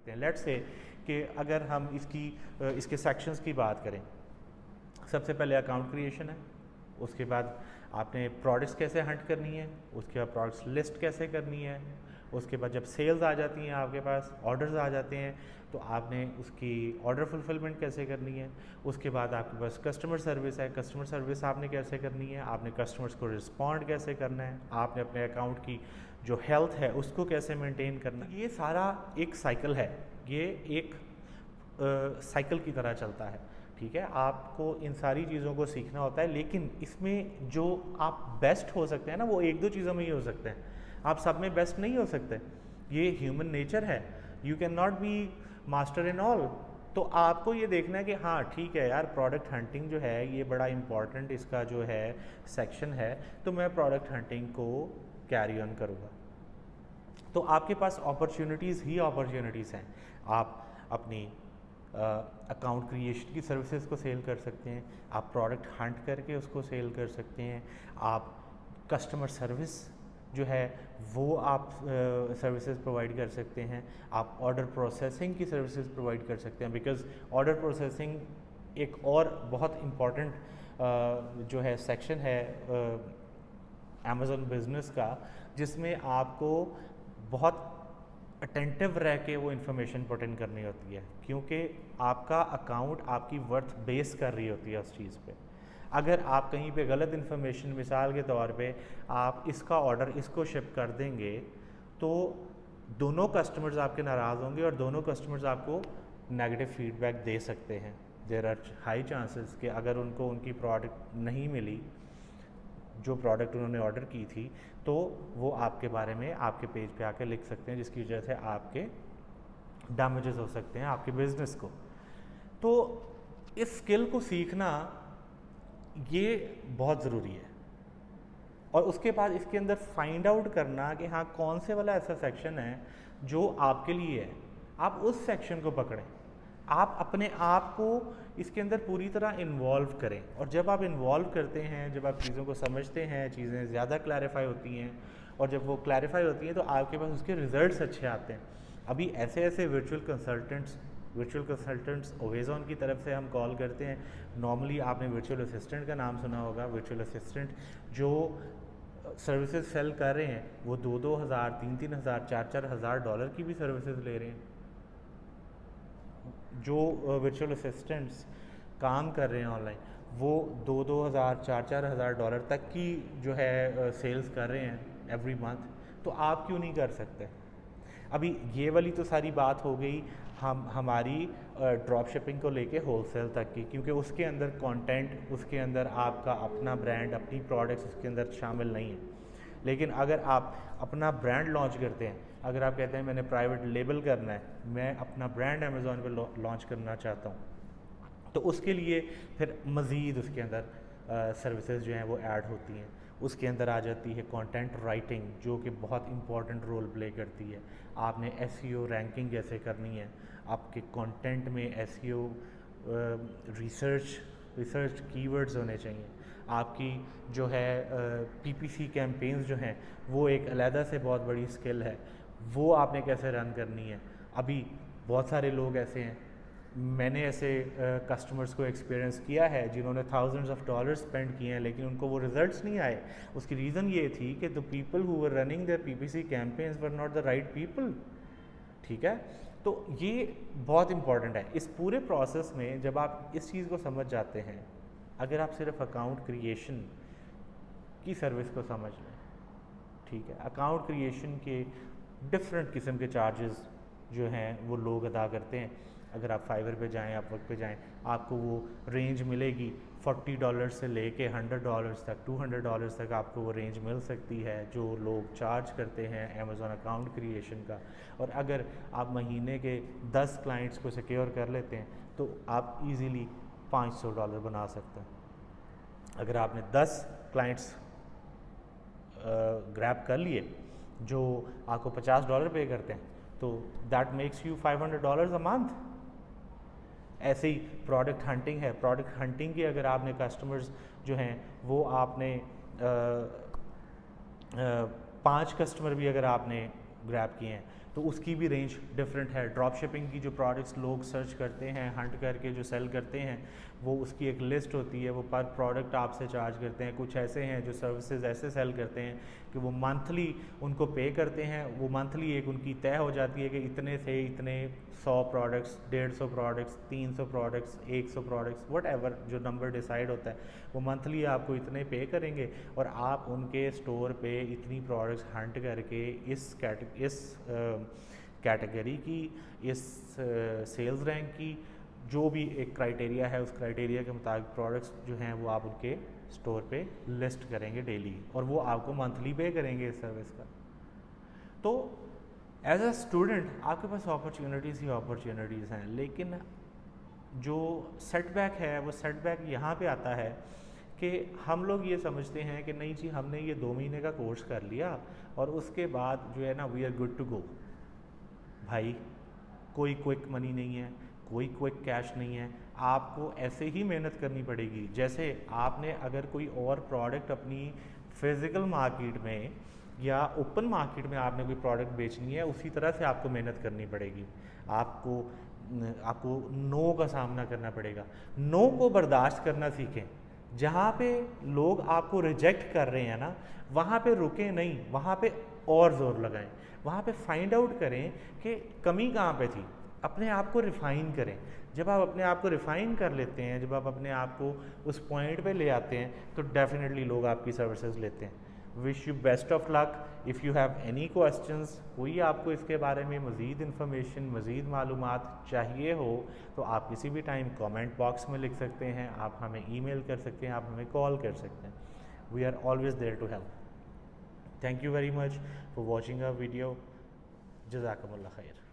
हैं। Let's say कि अगर हम इसके सेक्शंस की बात करें, सबसे पहले अकाउंट क्रिएशन है, उसके बाद आपने प्रोडक्ट्स कैसे हंट करनी है, उसके बाद प्रोडक्ट्स लिस्ट कैसे करनी है, उसके बाद जब सेल्स आ जाती हैं आपके पास, ऑर्डर्स आ जाते हैं, तो आपने उसकी ऑर्डर फुलफिलमेंट कैसे करनी है। उसके बाद आपके पास कस्टमर सर्विस है, कस्टमर सर्विस आपने कैसे करनी है, आपने कस्टमर्स को रिस्पॉन्ड कैसे करना है, आपने अपने अकाउंट की जो हेल्थ है उसको कैसे मेंटेन करना है। ये सारा एक साइकिल है, ये एक साइकिल की तरह चलता है, ठीक है। आपको इन सारी चीज़ों को सीखना होता है, लेकिन इसमें जो आप बेस्ट हो सकते हैं ना, वो एक दो चीज़ों में ही हो सकते हैं, आप सब में बेस्ट नहीं हो सकते। ये ह्यूमन नेचर है, you can not be master in all. तो आपको ये देखना है कि हाँ ठीक है यार, प्रोडक्ट हंटिंग जो है ये बड़ा इंपॉर्टेंट इसका जो है सेक्शन है, तो मैं प्रोडक्ट हंटिंग को कैरी ऑन करूँगा। तो आपके पास अपॉर्चुनिटीज़ ही अपॉर्चुनिटीज़ हैं। आप अपनी अकाउंट क्रिएशन की सर्विसेज को सेल कर सकते हैं, आप प्रोडक्ट हंट करके उसको सेल कर सकते हैं, आप कस्टमर सर्विस जो है वो आप सर्विसेज प्रोवाइड कर सकते हैं, आप ऑर्डर प्रोसेसिंग की सर्विसेज प्रोवाइड कर सकते हैं। बिकॉज़ ऑर्डर प्रोसेसिंग एक और बहुत इम्पॉर्टेंट जो है सेक्शन है अमेज़न बिजनेस का, जिसमें आपको बहुत अटेंटिव रह के वो इन्फॉर्मेशन पुट इन करनी होती है, क्योंकि आपका अकाउंट आपकी वर्थ बेस कर रही होती है उस चीज़ पे। अगर आप कहीं पे गलत इन्फॉर्मेशन, मिसाल के तौर पे आप इसका ऑर्डर इसको शिप कर देंगे, तो दोनों कस्टमर्स आपके नाराज़ होंगे और दोनों कस्टमर्स आपको नेगेटिव फीडबैक दे सकते हैं। देयर आर हाई चांसेस कि अगर उनको उनकी प्रोडक्ट नहीं मिली, जो प्रोडक्ट उन्होंने ऑर्डर की थी, तो वो आपके बारे में आपके पेज पे आके लिख सकते हैं, जिसकी वजह से आपके डैमेजेस हो सकते हैं आपके बिजनेस को। तो इस स्किल को सीखना ये बहुत ज़रूरी है, और उसके बाद इसके अंदर फाइंड आउट करना कि हाँ कौन से वाला ऐसा सेक्शन है जो आपके लिए है, आप उस सेक्शन को पकड़ें, आप अपने आप को इसके अंदर पूरी तरह इन्वॉल्व करें। और जब आप इन्वॉल्व करते हैं, जब आप चीज़ों को समझते हैं, चीज़ें ज़्यादा क्लैरिफाई होती हैं, और जब वो क्लैरिफाई होती हैं तो आपके पास उसके रिजल्ट्स अच्छे आते हैं। अभी ऐसे ऐसे वर्चुअल कंसल्टेंट्स ओवेज़ॉन की तरफ से हम कॉल करते हैं। नॉर्मली आपने वर्चुअल असिस्टेंट का नाम सुना होगा। वर्चुअल असिस्टेंट जो सर्विसेज सेल कर रहे हैं, वो 2-2 हज़ार, 3-3 हज़ार, 4-4 हज़ार डॉलर की भी सर्विसेज ले रहे हैं। जो वर्चुअल असिस्टेंट्स काम कर रहे हैं ऑनलाइन, वो 2-2 हज़ार, 4-4 हज़ार डॉलर तक की जो है सेल्स कर रहे हैं एवरी मंथ। तो आप क्यों नहीं कर सकते? अभी ये वाली तो सारी बात हो गई हमारी ड्रॉप शिपिंग को लेके होलसेल तक की, क्योंकि उसके अंदर कंटेंट, उसके अंदर आपका अपना ब्रांड, अपनी प्रोडक्ट्स उसके अंदर शामिल नहीं है। लेकिन अगर आप अपना ब्रांड लॉन्च करते हैं, अगर आप कहते हैं मैंने प्राइवेट लेबल करना है, मैं अपना ब्रांड अमेज़ॉन पे लॉन्च करना चाहता हूँ, तो उसके लिए फिर मज़ीद उसके अंदर सर्विसेज जो हैं वो ऐड होती हैं। उसके अंदर आ जाती है कंटेंट राइटिंग, जो कि बहुत इंपॉर्टेंट रोल प्ले करती है। आपने एसईओ रैंकिंग कैसे करनी है, आपके कंटेंट में एसईओ रिसर्च कीवर्ड्स होने चाहिए। आपकी जो है पीपीसी कैंपेन्स जो हैं, वो एक अलहदा से बहुत बड़ी स्किल है, वो आपने कैसे रन करनी है। अभी बहुत सारे लोग ऐसे हैं, मैंने ऐसे कस्टमर्स को एक्सपीरियंस किया है जिन्होंने थाउजेंड्स ऑफ डॉलर्स स्पेंड किए हैं, लेकिन उनको वो रिजल्ट्स नहीं आए। उसकी रीज़न ये थी कि the people who were running their PPC campaigns were not the right people. ठीक है, तो ये बहुत इंपॉर्टेंट है। इस पूरे प्रोसेस में जब आप इस चीज़ को समझ जाते हैं, अगर आप सिर्फ अकाउंट क्रिएशन की सर्विस को समझ लें, ठीक है, अकाउंट क्रिएशन के डिफरेंट किस्म के चार्जेस जो हैं वो लोग अदा करते हैं। अगर आप फाइवर पे जाएं, आप वक्त पे जाएं, आपको वो रेंज मिलेगी $40 से लेके $100 तक, $200 तक आपको वो रेंज मिल सकती है जो लोग चार्ज करते हैं अमेज़ॉन अकाउंट क्रिएशन का। और अगर आप महीने के 10 क्लाइंट्स को सिक्योर कर लेते हैं तो आप इजीली $500 बना सकते हैं। अगर आपने 10 क्लाइंट्स ग्रैब कर लिए जो आपको $50 पे करते हैं, तो that makes you $500 a month. ऐसे ही प्रोडक्ट हंटिंग है। प्रोडक्ट हंटिंग की अगर आपने कस्टमर्स जो हैं वो आपने 5 कस्टमर भी अगर आपने ग्रैब किए हैं, तो उसकी भी रेंज डिफरेंट है। ड्रॉप शिपिंग की जो प्रोडक्ट्स लोग सर्च करते हैं, हंट करके जो सेल करते हैं, वो उसकी एक लिस्ट होती है, वो पर प्रोडक्ट आपसे चार्ज करते हैं। कुछ ऐसे हैं जो सर्विसेज ऐसे सेल करते हैं कि वो मंथली उनको पे करते हैं, वो मंथली एक उनकी तय हो जाती है कि इतने से इतने 100 products, 150 products, 300 products, 100 products, what ever जो नंबर डिसाइड होता है, वो मंथली आपको इतने पे करेंगे और आप उनके स्टोर पे इतनी प्रोडक्ट्स हंट करके इस कैटेगरी की, इस सेल्स रैंक की जो भी एक क्राइटेरिया है, उस क्राइटेरिया के मुताबिक प्रोडक्ट्स जो हैं वो आप उनके स्टोर पे लिस्ट करेंगे डेली, और वो आपको मंथली पे करेंगे इस सर्विस का। तो एज अ स्टूडेंट आपके पास अपॉर्चुनिटीज़ ही अपॉर्चुनिटीज़ हैं, लेकिन जो सेटबैक है वो सेटबैक यहाँ पे आता है कि हम लोग ये समझते हैं कि नहीं जी, हमने ये 2 महीने का कोर्स कर लिया और उसके बाद जो है ना we are good to go. भाई कोई क्विक मनी नहीं है, कोई क्विक कैश नहीं है, आपको ऐसे ही मेहनत करनी पड़ेगी। जैसे आपने अगर कोई और प्रोडक्ट अपनी फिज़िकल मार्केट में या ओपन मार्केट में आपने कोई प्रोडक्ट बेचनी है, उसी तरह से आपको मेहनत करनी पड़ेगी। आपको नो का सामना करना पड़ेगा। नो को बर्दाश्त करना सीखें। जहाँ पे लोग आपको रिजेक्ट कर रहे हैं ना, वहाँ पे रुकें नहीं, वहाँ पे और ज़ोर लगाएं, वहाँ पे फाइंड आउट करें कि कमी कहाँ पे थी, अपने आप को रिफ़ाइन करें। जब आप अपने आप को रिफ़ाइन कर लेते हैं, जब आप अपने आप को उस पॉइंट पे ले आते हैं, तो डेफिनेटली लोग आपकी सर्विसेज लेते हैं। Wish you best of luck. If you have any questions, कोई आपको इसके बारे में मज़ीद इन्फॉर्मेशन, मज़ीद मालूमात चाहिए हो, तो आप किसी भी टाइम कमेंट बॉक्स में लिख सकते हैं, आप हमें ईमेल कर सकते हैं, आप हमें कॉल कर सकते हैं। We are always there to help. Thank you very much for watching our video. जज़ाकमुल्लाह खैर।